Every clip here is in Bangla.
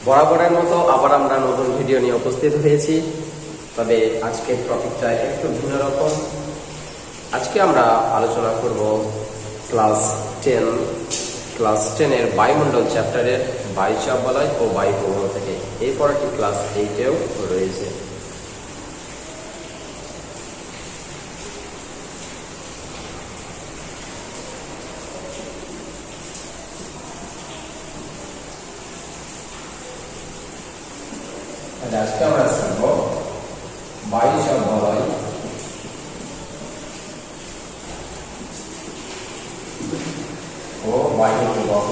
বরাবরের মতো আবার আমরা নতুন ভিডিও নিয়ে উপস্থিত হয়েছি। তবে আজকের টপিকটা একটু ভিন্ন রকম। আজকে আমরা আলোচনা করব ক্লাস 10 এর বায়ুমণ্ডল চ্যাপ্টারের বায়ুচাপ বলয় ও বায়ু প্রবাহ থেকে। এই পড়াটি ক্লাস 8-এও রয়েছে। আজকে আমরা শিখব বায়ুচাপ বলয় ও বায়ু প্রবাহ।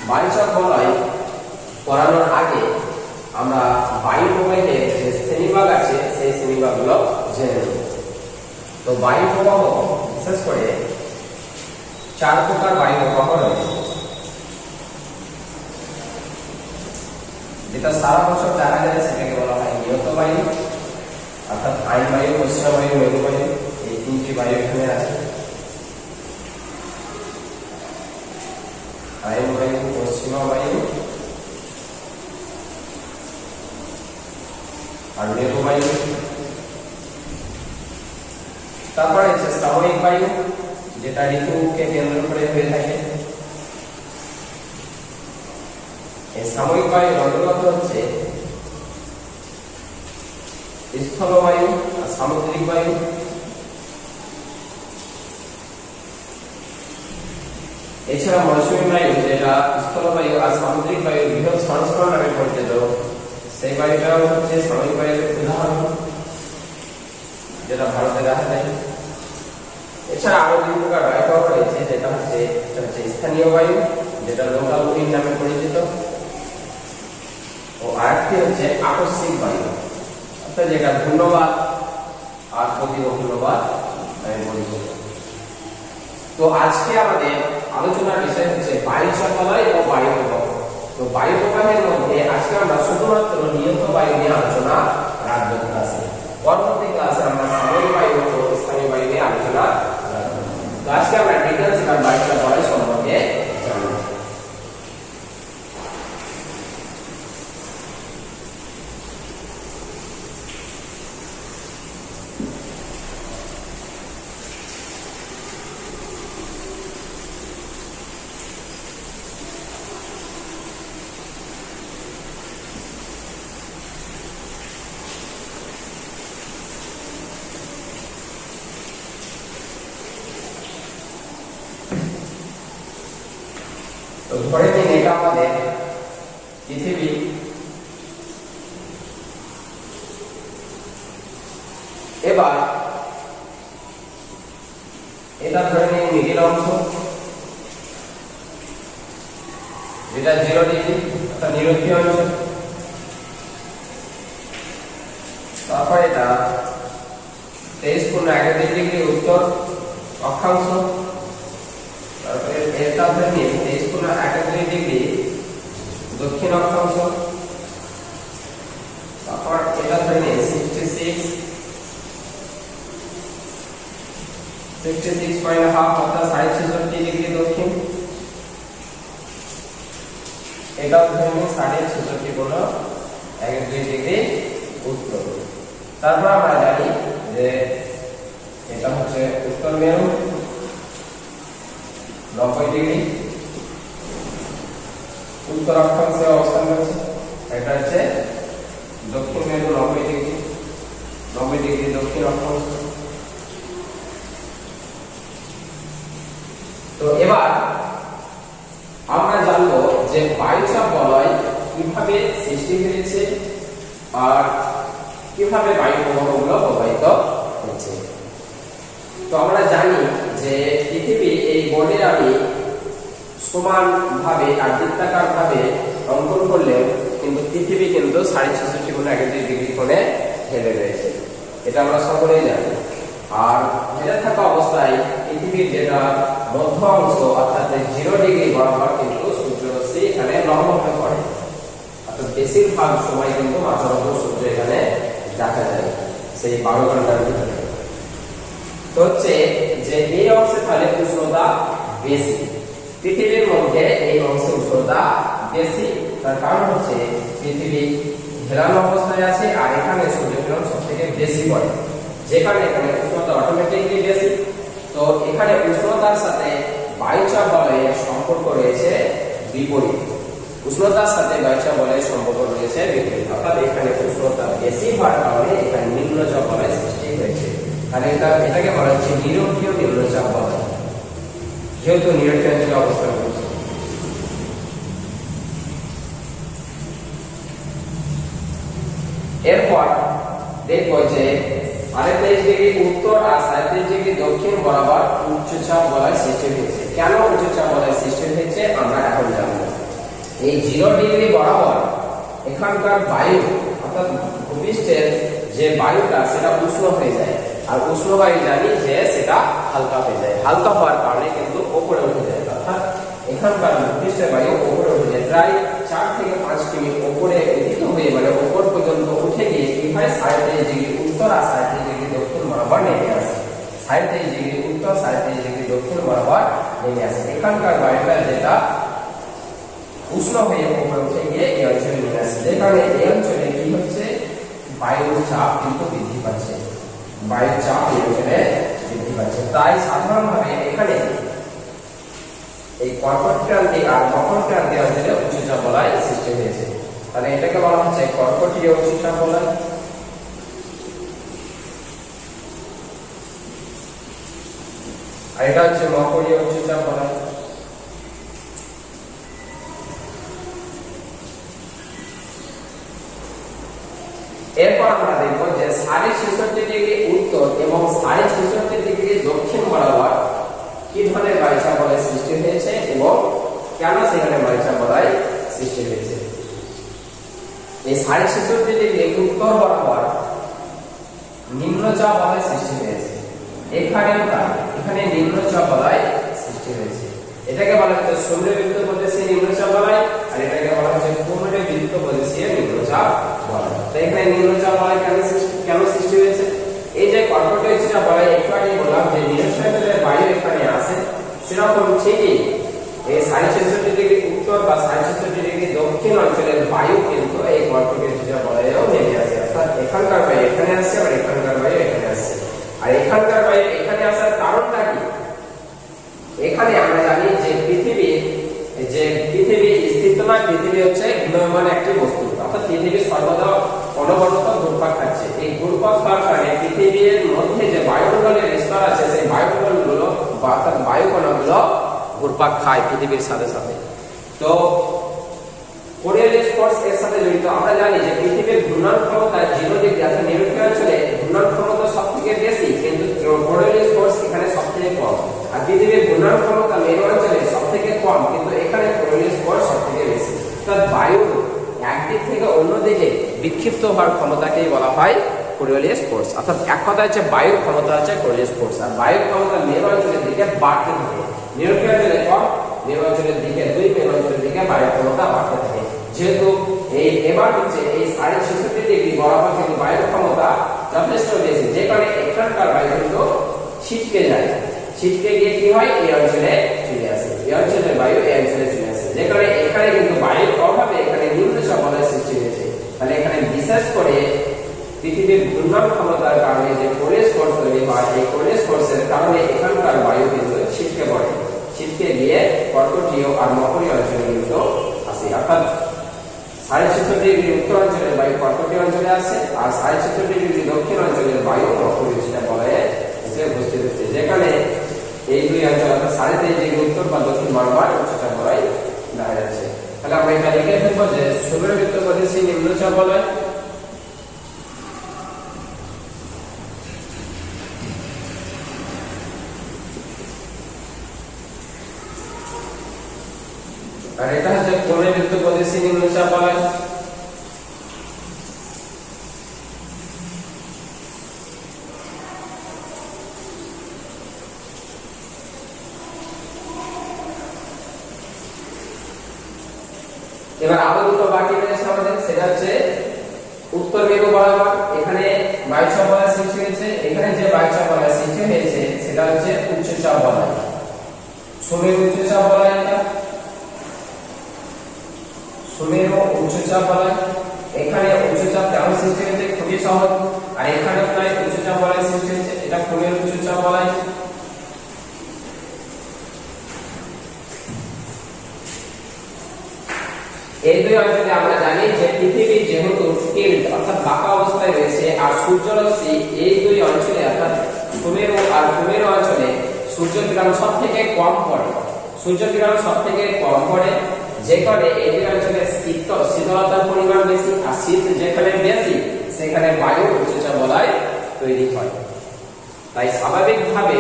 বায়ুচাপ বলয় পড়ানোর আগে আমরা বায়ু প্রবাহের যে শ্রেণীভাগ আছে সেই শ্রেণীভাগগুলো জেনে নেব। তো বায়ু প্রবাহ বিশেষ করে 4 প্রকার বায়ু প্রবাহ রয়েছে, যেটা সারা বছর দেখা যায় সেটাকে বলা হয় নিয়ত বায়ু, অর্থাৎ আইন বায়ু, উষ্ণ বায়ু, মেরু বায়ু। এই 3টি বায়ু এখানে আছে। আইন বায়ু, পশ্চিমা বায়ু আর মেরু বায়ু। তারপরে আছে সাময়িক বায়ু, যেটা ঋতুকে কেন্দ্র করে হয়ে থাকে। এই সাময়িক বায়ুর অন্তর্গত হচ্ছে স্থলবায়ু আর সামুদ্রিক বায়ু। এছাড়া মৌসুমী বায়ু, যেটা স্থলবায়ু আর সামুদ্রিক বায়ুর বৃহৎ সংস্করণ নামে পরিচিত, সেই বায়ুটাও হচ্ছে সাময়িক বায়ুর উদাহরণ, যেটা ভারতে দেখা যায়। এছাড়া আরো 2 প্রকার বায়ু রয়েছে, যেটা হচ্ছে স্থানীয় বায়ু, যেটা লোকাল উইন্ড নামে পরিচিত, ও আরেকটি হচ্ছে আকস্মিক বায়ু, অর্থাৎ যেটা ঘূর্ণবাত আর প্রতিঘূর্ণবাত নামে পরিচিত। তো আজকে আমাদের আলোচনার বিষয় হচ্ছে বায়ুচাপ বলয় ও বায়ু প্রবাহ। তো বায়ু প্রবাহের মধ্যে আজকে আমরা শুধুমাত্র নিয়ত বায়ু নিয়ে আলোচনা রাখবো ক্লাসে। পরবর্তী ক্লাসে আমরা সাময়িক বায়ু ও স্থানীয় বায়ু নিয়ে আলোচনা রাখবো। তো আজকে আমরা ডিটেইলস এর বায়ুচাপ বলয় সম্পর্কে জানব। তো ধরে নিন এটা আমাদের পৃথিবী। এবার এটা ধরে নিন মিডিল অংশ, যেটা 0 ডিগ্রি অর্থাৎ নিরক্ষীয় অঞ্চল। তারপর এটা 23.31 ডিগ্রি উত্তর অক্ষাংশ। তারপরে এটা ধরে নিন 23.31 ডিগ্রি দক্ষিণ অক্ষাংশ। তারপর এটা ধরে নিন 66.5 অর্থাৎ 66.5 ডিগ্রি দক্ষিণ। এটাও ধরে নিন 66.1 ডিগ্রি উত্তর। তারপর আমরা জানি যে এটা হচ্ছে উত্তর মেরু 90 ডিগ্রি উত্তর অক্ষাংশে অবস্থান করছে। এটা হচ্ছে দক্ষিণ মেরু 90 ডিগ্রি দক্ষিণ অক্ষাংশ। তো এবার আমরা জানবো যে বায়ুচাপ বলয় কিভাবে সৃষ্টি হয়েছে আর কিভাবে বায়ু প্রবাহগুলো প্রবাহিত হচ্ছে। তো আমরা জানি যে পৃথিবী এই বোর্ডে আমি সমান ভাবে আর বৃত্তাকার ভাবে অঙ্কন করলেও কিন্তু পৃথিবী কিন্তু 66.31 ডিগ্রি কোণে হেলে রয়েছে, এটা আমরা সকলেই জানি। আর হেলে থাকা অবস্থায় পৃথিবীর যেটা মধ্য অংশ অর্থাৎ 0 ডিগ্রি বরাবর কিন্তু সূর্যরশ্মি এখানে লম্বভাবে পড়ে, অর্থাৎ বেশিরভাগ সময় কিন্তু মাথার উপর সূর্য এখানে দেখা যায় সেই 12 ঘন্টার ভিতরে। তো হচ্ছে যে এই অংশে তাহলে উষ্ণতা বেশি, পৃথিবীর মধ্যে এই অংশে উষ্ণতা বেশি। তার কারণ হচ্ছে পৃথিবী হেলানো অবস্থায় আছে আর এখানে সূর্যকিরণ সবথেকে বেশি পড়ে, যেখানে এখানে উষ্ণতা অটোমেটিকলি বেশি। তো এখানে উষ্ণতার সাথে বায়ুচাপ বলয়ের সম্পর্ক রয়েছে বিপরীত, উষ্ণতার সাথে বায়ুচাপ বলয়ের সম্পর্ক রয়েছে বিপরীত, অর্থাৎ এখানে উষ্ণতা বেশি হওয়ার কারণে এখানে নিম্নচাপ বলয় সৃষ্টি হয়েছে। তাহলে এটাকে বলা হচ্ছে নিরক্ষীয় নিম্নচাপ বলয়, যেহেতু নিরক্ষীয় অঞ্চলে অবস্থান করছে। এরপর দেখবো যে 38 ডিগ্রি উত্তর আর 37 ডিগ্রি দক্ষিণ বরাবর উচ্চচাপ বলয় সৃষ্টি হয়েছে। কেন উচ্চচাপ বলয় সৃষ্টি হয়েছে আমরা এখন জানবো। এই 0 ডিগ্রি বরাবর এখানকার বায়ু অর্থাৎ ভূপৃষ্ঠের যে বায়ুটা সেটা উষ্ণ হয়ে যায়, আর উষ্ণ বায়ু জানি যে সেটা হালকা হয়ে যায়, হালকা হওয়ার কারণে কিন্তু উপরে উঠে যায়, অর্থাৎ এখানকার ভূপৃষ্ঠের বায়ু উপরে উঠে যায়, প্রায় 4 থেকে 5 কিমি উপরে উদিত হয়ে মানে উপর পর্যন্ত উঠে গিয়ে কি হয় 37 ডিগ্রি উত্তর আর 37 ডিগ্রি দক্ষিণ বরাবর নেমে আসে। 37 ডিগ্রি উত্তর 37 ডিগ্রি দক্ষিণ বরাবর নেমে আসে। এখানকার বায়ুটা যেটা উষ্ণ হয়ে উপরে উঠে গিয়ে এই অঞ্চলে নেমে আসে, যে কারণে এই অঞ্চলে কি হচ্ছে বায়ুর চাপ কিন্তু বৃদ্ধি পাচ্ছে, বায়ুর চাপ এই অঞ্চলে বৃদ্ধি পাচ্ছে। তাই সাধারণভাবে এখানে এই কর্কট ক্রান্তি আর মকর ক্রান্তি অঞ্চলে উচ্চচাপ বলয় সৃষ্টি হয়েছে। তাহলে এটাকে বলা হচ্ছে কর্কটীয় উচ্চচাপ বলয়। আর এটা হচ্ছে মকরীয় উচ্চচাপ বলয়। এরপর আমরা দেখব যে 66.5 ডিগ্রি উত্তর এবং 66.5 ডিগ্রি দক্ষিণ বরাবর কি ধরনের বায়ুচাপ বলয় সৃষ্টি হয়েছে এবং কেন সেখানে বায়ুচাপ বলয় সৃষ্টি হয়েছে। এই 66.5 ডিগ্রি উত্তর বরাবর নিম্নচাপ বলয় সৃষ্টি হয়েছে, এখানে নিম্নচাপ বলয় সৃষ্টি হয়েছে। এটাকে বলা হচ্ছে সৌরবৃত্ত প্রদেশীয় নিম্নচাপ বলয়, আর এটাকে বলা হচ্ছে পুনর্বৃত্ত প্রদেশীয় নিম্নচাপ বলয়। তো এখানে নিম্নচাপ বলয় কেন সৃষ্টি হয়েছে? এই যে কর্কটীয় উচ্চচাপ বলয় একটু আগে বললাম যে নিরক্ষীয় বায়ু এখানে আসে, সেরকম ঠিকই এই 66.5 ডিগ্রি উত্তর বা 66.5 ডিগ্রি দক্ষিণ অঞ্চলের বায়ু কিন্তু এই কর্কটীয় উচ্চচাপ বলয়েও নেমে আসে, অর্থাৎ এখানকার বায়ু এখানে আসছে আর এখানকার বায়ু এখানে আসছে। আর এখানকার বায়ু এখানে আসার কারণটা কি? এখানে আমরা জানি যে পৃথিবী স্থিত নয়, পৃথিবী হচ্ছে ঘূর্ণায়মান একটি বস্তু, অর্থাৎ পৃথিবী সর্বদা অনবরত ঘুরপাক খাচ্ছে। এই ঘুরপাক খাওয়ার কারণে পৃথিবীর মধ্যে যে বায়ুমণ্ডলের স্তর আছে সেই বায়ুমণ্ডলগুলো অর্থাৎ বায়ুকণাগুলো ঘুরপাক খায় পৃথিবীর সাথে সাথে। তো কোরিয়ালিস ফোর্স এর সাথে জড়িত। আমরা জানি যে পৃথিবীর ঘূর্ণন ক্ষমতা 0 ডিগ্রি অর্থাৎ নিরক্ষীয় অঞ্চলে ঘূর্ণন ক্ষমতা সবথেকে বেশি, কিন্তু কোরিয়ালিস ফোর্স এখানে সবথেকে কম। আর পৃথিবীর ঘূর্ণন ক্ষমতা মেরু অঞ্চলে সবথেকে কম, কিন্তু এখানে কোরিয়ালিস ফোর্স সবথেকে বেশি। অর্থাৎ বায়ু একদিক থেকে অন্যদিকে বিক্ষিপ্ত হওয়ার ক্ষমতাকেই বলা হয় কোরিয়ালিস ফোর্স। অর্থাৎ এক কথা হচ্ছে বায়ুর ক্ষমতা হচ্ছে কোরিয়ালিস ফোর্স, আর বায়ুর ক্ষমতা মেরু অঞ্চলের দিকে বাড়তে থাকে, নিরক্ষীয় অঞ্চলে কম, মেরু অঞ্চলের দিকে মেরু অঞ্চলের দিকে বায়ুর ক্ষমতা বাড়তে থাকে। যেহেতু এবার হচ্ছে এই 66.5 ডিগ্রি বরাবর কিন্তু বায়ুর ক্ষমতা যথেষ্ট বেশি, যে কারণে এখানকার বায়ু কিন্তু ছিটকে যায়, ছিটকে গিয়ে কি হয় এই অঞ্চলে চলে আসে, এই অঞ্চলের বায়ু এই অঞ্চলে চলে আসে, যে কারণে এখানে কিন্তু বায়ুর অভাবে এখানে নিম্নচাপ বলয় সৃষ্টি হয়েছে। তাহলে এখানে বিশেষ করে পৃথিবীর ঘূর্ণন ক্ষমতার কারণে যে কোরিয়ালিস ফোর্স তৈরি হয়, এই কোরিয়ালিস ফোর্সের কারণে এখানকার বায়ু কিন্তু ছিটকে পড়ে, ছিটকে গিয়ে কর্কটীয় আর মকরীয় অঞ্চলে কিন্তু আসে। অর্থাৎ 66 ডিগ্রি উত্তর অঞ্চলের বায়ু কর্কটীয় অঞ্চলে আসে, আর 66 ডিগ্রি দক্ষিণ অঞ্চলের বায়ু মকরীয় উচ্চচাপ বলয়ে এসে উপস্থিত হচ্ছে, যেখানে এই দুই অঞ্চল অর্থাৎ 23.5 ডিগ্রি উত্তর বা দক্ষিণ বরাবর উচ্চচাপ বলয় দেখা যাচ্ছে। তাহলে আমরা এটা লিখে ফেলবো যে সৌরবৃত্ত প্রদেশীয় নিম্নচাপ বলয়। আর এটা হচ্ছে পুনর্বৃত্ত প্রদেশীয় নিম্নচাপ বলয়। এবার আরো দুটো বাকি রয়েছে আমাদের, সেটা হচ্ছে উত্তর মেরু বরাবর এখানে বায়ুচাপ বলয় সৃষ্টি হয়েছে। এখানে যে বায়ুচাপ বলয় সৃষ্টি হয়েছে এটা হচ্ছে উচ্চচাপ বলয়। সুমেরু উচ্চচাপ বলয়, এটা সুমেরু উচ্চচাপ বলয়। এখানে উচ্চচাপ কেমন সৃষ্টি হচ্ছে, খুবই সহজ। আর এখানে প্রায় উচ্চচাপ বলয় সৃষ্টি হচ্ছে, এটা সুমেরু উচ্চচাপ বলয়। এই দুই অঞ্চলে আমরা জানি যে পৃথিবী যেহেতু টিল্ট অর্থাৎ বাঁকা অবস্থায় রয়েছে, আর সূর্যরশ্মি এই দুই অঞ্চলে অর্থাৎ সুমেরু আর কুমেরু অঞ্চলে সূর্যকিরণ সবথেকে কম পড়ে, সূর্যকিরণ সবথেকে কম পড়ে, যে কারণে এই দুই অঞ্চলে শীতলতার পরিমাণ বেশি, আর শীত যেখানে বেশি সেখানে বায়ু উচ্চচাপ বলয় তৈরি হয়। তাই স্বাভাবিকভাবে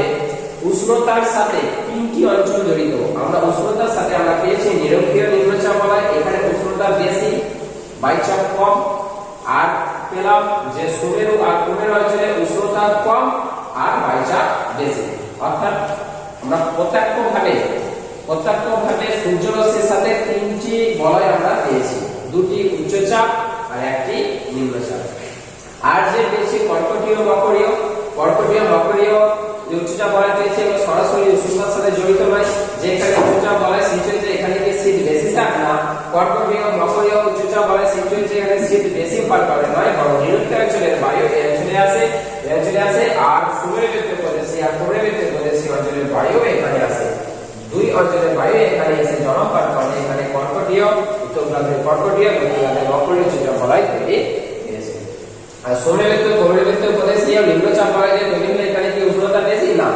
উষ্ণতার সাথে তিনটি অঞ্চল জড়িত। আমরা উষ্ণতার সাথে আমরা পেয়েছি নিরক্ষীয় নিম্নচাপ বলয়, এখানে উষ্ণতা বেশি, বায়ুচাপ কম। আর পেলাম যে সুমেরু আর কুমেরু অঞ্চলে উষ্ণতা কম আর বায়ুচাপ বেশি। অর্থাৎ আমরা প্রত্যক্ষভাবে সূর্যরশ্মির সাথে তিনটি বলয় আমরা পেয়েছি, দুটি উচ্চচাপ আর একটি নিম্নচাপ। আর যে পেয়েছি কর্কটীয় মকরীয়, কর্কটীয় মকরীয় উচ্চচাপ বলয় পেয়েছি এবং সরাসরি উষ্ণতার সাথে জড়িত নয়। যেখানে উচ্চচাপ বলয় সৃষ্টি হয়েছে এখানে কি শীত বেশি থাকে না, কর্কটীয় মকরীয় উচ্চচাপ বলয় সৃষ্টি হয়েছে এখানে শীত বেশি ফল পাবে নয়, বরং নিরক্ষীয় অঞ্চলের বায়ু এই অঞ্চলে আসে, আর সুমেরু প্রদেশে আর কুমেরু প্রদেশে অঞ্চলের বায়ু এখানে আসে। দুই অঞ্চলের বায়ু এখানে এসে জমা হওয়ার কারণে এখানে কর্কটীয়, উত্তরভাগে কর্কটীয়, দক্ষিণভাগে মকরীয় উচ্চচাপ বলয় তৈরি হয়েছে। আর সুমেরু কুমেরু প্রদেশে নিম্নচাপ বলয় যে তৈরি হলে এখানে কি উষ্ণতা বেশি না,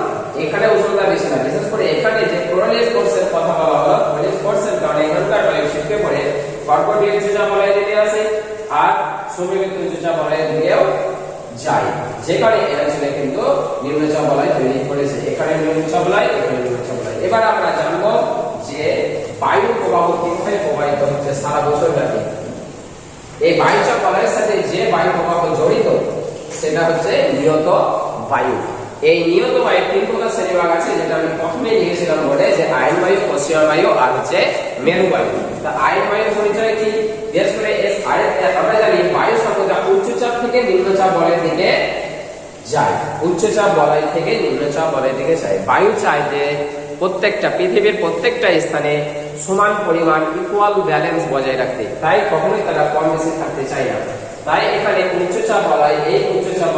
এখানে উষ্ণতা বেশি না। বিশেষ করে এখানে যে কোরালিস ফোর্সের কথা বলা হলো, কোরালিস ফোর্সের কারণে এখানকার বায়ু ছিটকে পড়ে কর্কটীয় উচ্চচাপ বলয় দিকে আসে আর সুমেরু উচ্চচাপ বলয় দিকেও যায়, যে কারণে এই অঞ্চলে কিন্তু নিম্নচাপ বলয় তৈরি করেছে। এখানে নিম্নচাপ বলয়, এখানে নিম্নচাপ বলয়। এবার আমরা জানবো যে বায়ু প্রবাহ কিভাবে প্রবাহিত হচ্ছে সারা বছর ব্যাপী। এই বায়ুচাপ বলয়ের সাথে যে বায়ু প্রবাহ জড়িত সেটা হচ্ছে নিয়ত বায়ু। এই নিয়ত বায়ু তিন প্রকার শ্রেণীভাগ আছে, যেটা আমি প্রথমেই লিখেছিলাম বোর্ডে, যে আয়ন বায়ু, পশ্চিমা বায়ু আর হচ্ছে মেরু বায়ু। তা আয়ন বায়ুর পরিচয় কি? বিশেষ করে আমরা জানি বায়ু সর্বদা উচ্চচাপ থেকে নিম্নচাপ বলয়ের দিকে যায়, উচ্চচাপ বলয় থেকে নিম্নচাপ বলয়ের দিকে যায়। বায়ু চায় যে প্রত্যেকটা পৃথিবীর প্রত্যেকটা স্থানে সমান পরিমাণ ইকুয়াল ব্যালেন্স বজায় রাখতে, তাই কখনোই তারা কম বেশি থাকতে চায় না। তাই এখানে উচ্চচাপ বলয়, এই উচ্চচাপ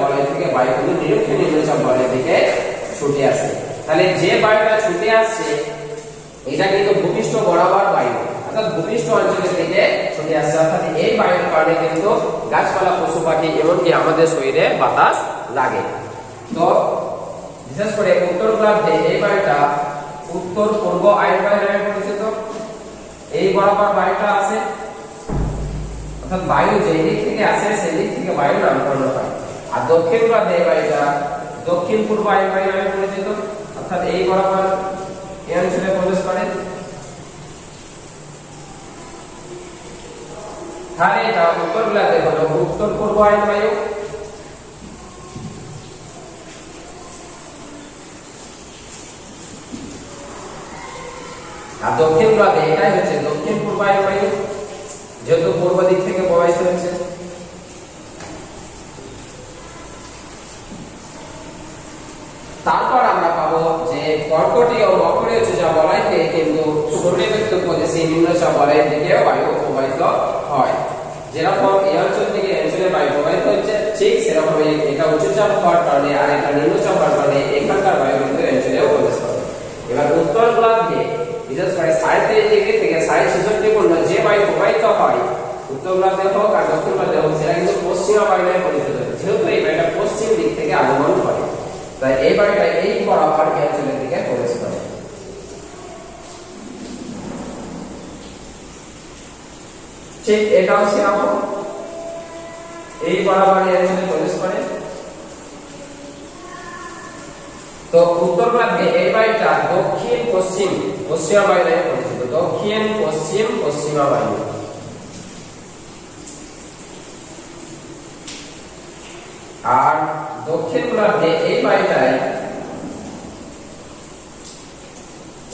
বলয় থেকে বায়ুগুলো নিরক্ষীয় নিম্নচাপ বলয়ের দিকে ছুটে আসে। তাহলে যে বায়ুটা ছুটে আসছে এটা কিন্তু ভূপৃষ্ঠ বরাবর বায়ু, অর্থাৎ ভূপৃষ্ঠ অঞ্চলের দিকে ছুটে আসছে। অর্থাৎ এই বায়ুর কারণে কিন্তু গাছপালা, পশু পাখি এমনকি আমাদের শরীরে বাতাস লাগে। তো বিশেষ করে উত্তর গোলার্ধে এই বায়ুটা উত্তর পূর্ব আয়ন বায়ু নামে পরিচিত। এই বরাবর বায়ুটা আসে, অর্থাৎ বায়ু যেই দিক থেকে আসে সেই দিক থেকে বায়ু নামকরণ হয়। আর দক্ষিণ গোলার্ধে এই বায়ুটা দক্ষিণ পূর্ব আয়ন বায়ু নামে পরিচিত, অর্থাৎ এই বরাবর এই অঞ্চলে প্রবেশ করে। তাহলে এটা উত্তর গোলার্ধে হলো উত্তর পূর্ব আয়ন বায়ু। আর দক্ষিণ গোলার্ধে এটাই হচ্ছে দক্ষিণ পূর্ব আয়ন বায়ু, যেহেতু পূর্ব দিক থেকে প্রবাহিত হচ্ছে। তারপর আমরা পাবো যে কর্কটীয় মকরীয় উচ্চচাপ বলয় থেকে কিন্তু সুমেরু প্রদেশে নিম্নচাপ বলয়ের দিকে বায়ু প্রবাহিত হয়। যেরকম এই অঞ্চল থেকে এই অঞ্চলে বায়ু প্রবাহিত হচ্ছে, ঠিক সেরকমই এটা উচ্চচাপ হওয়ার কারণে আর এটা নিম্নচাপ হওয়ার কারণে এখানকার বায়ু কিন্তু এই অঞ্চলেও প্রবেশ করে। এবার উত্তর গোলার্ধে বিশেষ করে 33 ডিগ্রি থেকে 66 পর্যন্ত যে বায়ু প্রবাহিত হয়, উত্তর গোলার্ধে হোক আর দক্ষিণ গোলার্ধে হোক, সেটা কিন্তু পশ্চিমা বায়ু নামে পরিচিত। যেহেতু এই বায়ুটা পশ্চিম দিক থেকে আগমন করে, তাই এই বায়ুটা এই বরাবর এই অঞ্চলের দিকে প্রবেশ করে। ঠিক এটাও সেরকম এই বরাবর এই অঞ্চলে প্রবেশ করে। তো উত্তর গোলার্ধে এই বায়ুটা দক্ষিণ পশ্চিম পশ্চিমা বায়ু নামে পরিচিত, দক্ষিণ পশ্চিম পশ্চিমা বায়ু। আর দক্ষিণ গোলার্ধে এই বায়ুটাই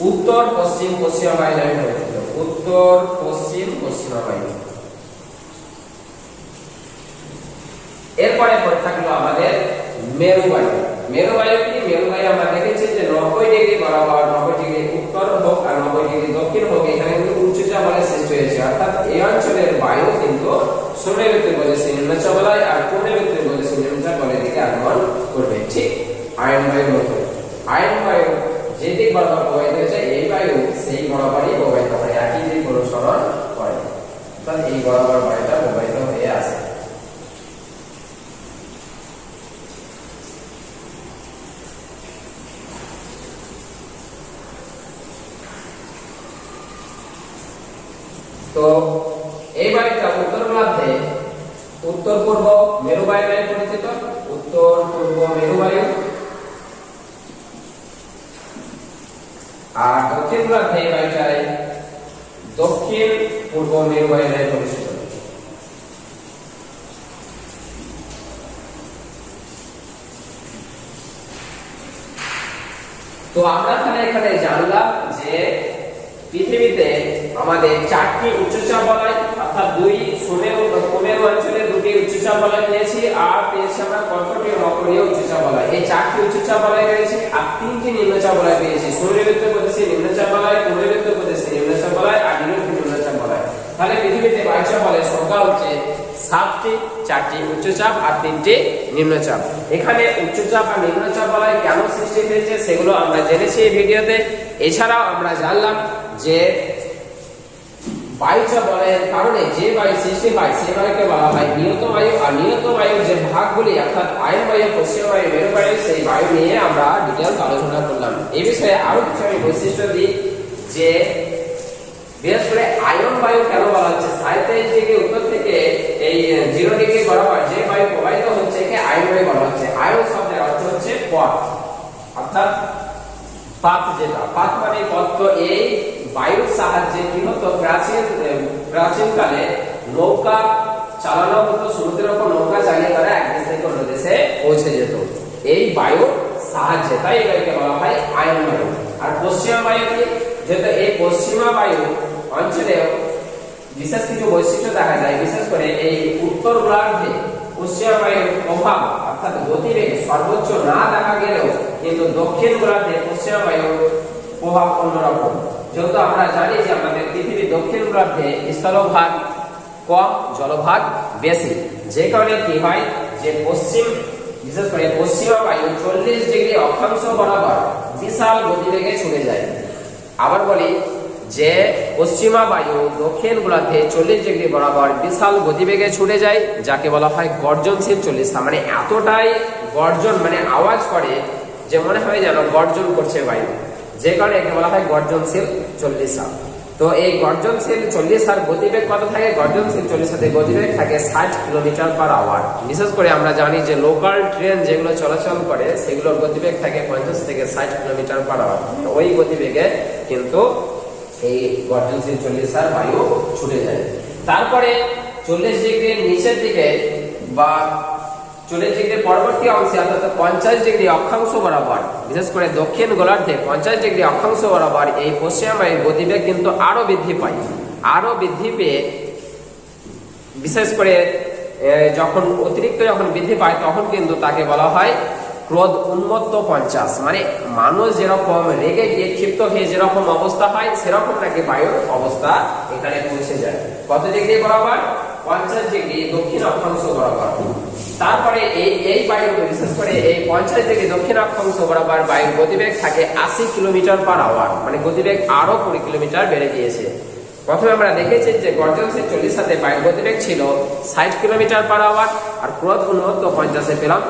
উত্তর পশ্চিম পশ্চিমা বায়ু নামে পরিচিত, উত্তর পশ্চিম পশ্চিমা বায়ু। এরপরে পড়ে থাকলো আমাদের মেরু বায়ু। মেরুবায়ু কি? মেরুবায়ু আমরা দেখেছি যে 90 ডিগ্রি বরাবর, 90 ডিগ্রি উত্তর হোক আর 90 ডিগ্রি দক্ষিণ হোক, এখানে কিন্তু উচ্চচাপ বলয় সৃষ্টি হয়েছে। অর্থাৎ এই অঞ্চলের বায়ু কিন্তু সৌরবৃত্তের বলেছে নিম্নচাপ বলয় আর পূর্ণবৃত্তের বলেছে নিম্নচাপ বলয়ের দিকে আগমন করবে। ঠিক আয়ন বায়ুর মতো, আয়ন বায়ু যে দিক বরাবর প্রবাহিত হয়েছে এই বায়ু সেই বরাবরই প্রবাহিত হয়, একই দিক অনুসরণ করে। অর্থাৎ এই বরাবর বায়ুটা প্রবাহিত হয়ে আসে। তো এই বায়ুটা উত্তর গোলার্ধে উত্তর পূর্ব মেরুবায়ু নামে পরিচিত, উত্তর পূর্ব মেরুবায়ু। আর দক্ষিণ গোলার্ধে এই বায়ুটাই দক্ষিণ পূর্ব মেরুবায়ু নামে পরিচিত। তো আমরা তাহলে এখানে জানলাম যে পৃথিবীতে আমাদের 4টি উচ্চচাপ বলয়, অর্থাৎ দুই সুমেরু অঞ্চলে 2টি উচ্চচাপ বলয় পেয়েছি, আর পেয়েছি আমরা কর্কটীয় নকরীয় উচ্চচাপ বলয়। এই 4টি উচ্চচাপ বলয় পেয়েছি আর 3টি নিম্নচাপ বলয় পেয়েছি। সৌরবৃত্ত প্রদেশে নিম্নচাপ বলয়, পূর্ববৃত্ত প্রদেশে নিম্নচাপ বলয় আর নিরক্ষীয় নিম্নচাপ বলয়। তাহলে পৃথিবীতে বায়ুচাপ বলয়ের সংখ্যা হচ্ছে 7টি, 4টি উচ্চচাপ আর 3টি নিম্নচাপ। এখানে উচ্চচাপ আর নিম্নচাপ বলয় কেন সৃষ্টি হয়েছে সেগুলো আমরা জেনেছি এই ভিডিওতে। এছাড়াও আমরা জানলাম যে বায়ুচাপ বলয়ের কারণে যে বায়ু সৃষ্টি হয় সেই বায়ুকে বলা হয় নিয়ত বায়ু, আর নিয়ত বায়ুর যে ভাগগুলি অর্থাৎ আয়ন বায়ু, পশ্চিম বায়ু, মেরু বায়ু, সেই বায়ু নিয়ে আমরা ডিটেইলস আলোচনা করলাম। এই বিষয়ে আরো কিছু আমি বৈশিষ্ট্য দিই যে বিশেষ করে আয়ন বায়ু কেন বলা হচ্ছে। 37 ডিগ্রি উত্তর থেকে এই 0 ডিগ্রি বরাবর যে বায়ু প্রবাহিত হচ্ছে একে আয়ন বায়ু বলা হচ্ছে। আয়ন শব্দের অর্থ হচ্ছে পথ, অর্থাৎ পাত, যেটা পাত মানে পথ। তো এই বায়ুর সাহায্যে কি হতো, প্রাচীনকালে নৌকা চালানো হতো, সমুদ্রের উপর নৌকা চালিয়ে তারা এক দেশ থেকে অন্য দেশে পৌঁছে যেত এই বায়ুর সাহায্যে। তাই এই বায়ুকে বলা হয় আয়ন বায়ু। আর পশ্চিমা বায়ু কি? যেহেতু এই পশ্চিমা বায়ু অঞ্চলে বিশেষ কিছু বৈশিষ্ট্য দেখা যায়, বিশেষ করে এই উত্তর গোলার্ধে পশ্চিমা বায়ুর প্রভাব অর্থাৎ গতিবেগ সর্বোচ্চ না দেখা গেলেও কিন্তু দক্ষিণ গোলার্ধে পশ্চিমা বায়ুর প্রভাব অন্যরকম। যেহেতু আমরা জানি যে আমাদের পৃথিবীর দক্ষিণ গোলার্ধে স্থলভাগ কম, জলভাগ বেশি, যে কারণে কি হয় যে বিশেষ করে পশ্চিমা বায়ু 40 ডিগ্রি অক্ষাংশ বরাবর বিশাল গতিবেগে ছুটে যায়। আবার বলি যে পশ্চিমা বায়ু দক্ষিণ গোলার্ধে 40 ডিগ্রি বরাবর বিশাল গতিবেগে ছুটে যায়, যাকে বলা হয় গর্জনশীল 40। মানে এতটাই গর্জন মানে আওয়াজ করে যে মনে হয় যেন গর্জন করছে বায়ু, যে কারণে একে বলা হয় গর্জনশীল 40। তো এই গর্জনশীল 40 আর গতিবেগ কত থাকে? গর্জনশীল 40 গতিবেগ থাকে 60 কিলোমিটার পার আওয়ার। বিশেষ করে আমরা জানি যে লোকাল ট্রেন যেগুলো চলাচল করে সেগুলোর গতিবেগ থাকে 50 থেকে 60 কিলোমিটার পার আওয়ার। ওই গতিবেগে কিন্তু এই গর্জনশীল 40 আর বায়ু ছুটে যায়। তারপরে 40 ডিগ্রির নিচের দিকে বা 40 ডিগ্রি পরবর্তী অংশে অর্থাৎ 50 ডিগ্রি অক্ষাংশ বরাবর, বিশেষ করে দক্ষিণ গোলার্ধে 50 ডিগ্রি অক্ষাংশ বরাবর এই পশ্চিমা বায়ুর গতিবেগ কিন্তু আরো বৃদ্ধি পায়। আরো বৃদ্ধি পেয়ে বিশেষ করে যখন অতিরিক্ত বৃদ্ধি পায় তখন কিন্তু তাকে বলা হয় ক্রোধ উন্মত্ত 50। মানে মানুষ যেরকম রেগে গিয়ে ক্ষিপ্ত হয়ে যেরকম অবস্থা হয় সেরকম নাকি বায়ুর অবস্থা এখানে পৌঁছে যায়। কত ডিগ্রি বরাবর? 50 ডিগ্রি দক্ষিণ অক্ষাংশ বরাবর। তারপরে এই বায়ু বিশেষ করে এই 50 ডিগ্রি দক্ষিণ অক্ষাংশ বরাবর বায়ুর গতিবেগ থাকে 80 কিলোমিটার পার আওয়ার। মানে গতিবেগ আরো 20 কিলোমিটার বেড়ে গিয়েছে। প্রথমে আমরা দেখেছি যে গর্জনশীল 40 সাথে বায়ুর গতিবেগ ছিল 60 কিলোমিটার পার আওয়ার, আর ক্রোধ উন্মত্ত 50 পেলাম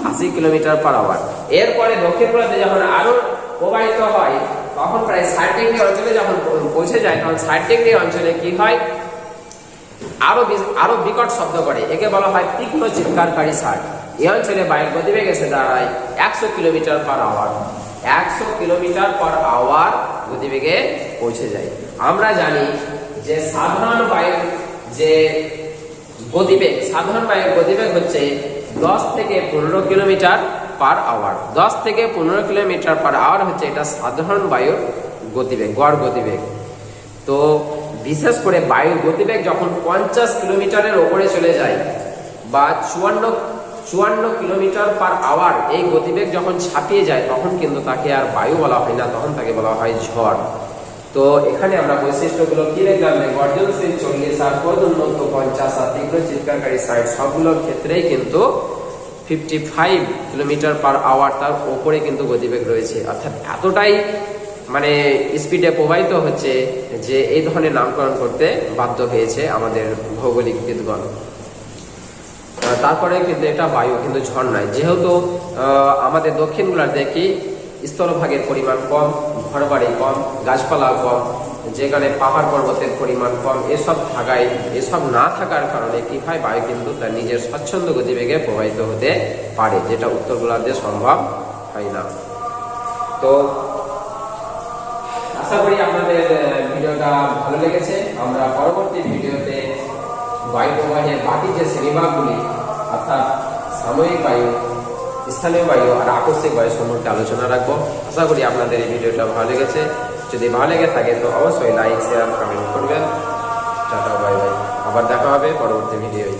80 কিলোমিটার পার আওয়ার। এরপরে দক্ষিণ গোলার্ধে যখন আরো প্রবাহিত হয় তখন প্রায় 60 ডিগ্রি অঞ্চলে যখন পৌঁছে যায় তখন 60 ডিগ্রি অঞ্চলে কি হয়, আরো বিকট শব্দ করে, একে বলা হয় তীক্ষ্ণ চিৎকারকারী ষাঁড়। এই অঞ্চলে বায়ুর গতিবেগ এসে দাঁড়ায় 100 kilometre per hour. 100 kilometre per hour গতিবেগে পৌঁছে যায়। আমরা জানি যে সাধারণ বায়ুর গতিবেগ হচ্ছে 10 থেকে 15 কিলোমিটার পার আওয়ার। 10 থেকে 15 কিলোমিটার পার আওয়ার হচ্ছে এটা সাধারণ বায়ুর গতিবেগ, গড় গতিবেগ। তো বিশেষ করে বায়ুর গতিবেগ যখন 50 কিলোমিটারের উপরে চলে যায় বা 54 54 কিলোমিটার/আওয়ার এই গতিবেগ যখন ছাপিয়ে যায় তখন কিন্তু তাকে আর বায়ু বলা হয় না, তখন তাকে বলা হয় ঝড়। তো এখানে আমরা বৈশিষ্ট্যগুলো কি দেখলাম, গর্জনশীল 40 আর প্রদুন্নত 50 আর তীব্র চিৎকারকারী 60 সবগুলোর ক্ষেত্রেই কিন্তু 55 কিলোমিটার/আওয়ার তার উপরে কিন্তু গতিবেগ রয়েছে, অর্থাৎ এতটাই মানে স্পিডে প্রবাহিত হচ্ছে যে এই ধরনের নামকরণ করতে বাধ্য হয়েছে আমাদের ভৌগোলিকবিদগণ। তারপরে কিন্তু এটা বায়ু, কিন্তু ঝড় নয়। যেহেতু আমাদের দক্ষিণ গোলার্ধে দেখি স্থলভাগের পরিমাণ কম, ঘরবাড়ি কম, গাছপালা কম, যেখানে পাহাড় পর্বতের পরিমাণ কম, এসব না থাকার কারণে কি হয়, বায়ু কিন্তু তার নিজের স্বচ্ছন্দ গতিবেগে প্রবাহিত হতে পারে, যেটা উত্তর গোলার্ধে সম্ভব হয় না। তো আশা করি আপনাদের ভিডিওটা ভালো লেগেছে। আমরা পরবর্তী ভিডিওতে বায়ু প্রবাহের বাকি যে শ্রেণীভাগগুলি অর্থাৎ সাময়িক বায়ু, স্থানীয় বায়ু আর আকস্মিক বায়ু সম্পর্কে আলোচনা রাখবো। আশা করি আপনাদের এই ভিডিওটা ভালো লেগেছে। যদি ভালো লেগে থাকে তো অবশ্যই লাইক, শেয়ার, কমেন্ট করবেন। Tata, bye bye. আবার দেখা হবে পরবর্তী ভিডিওয়।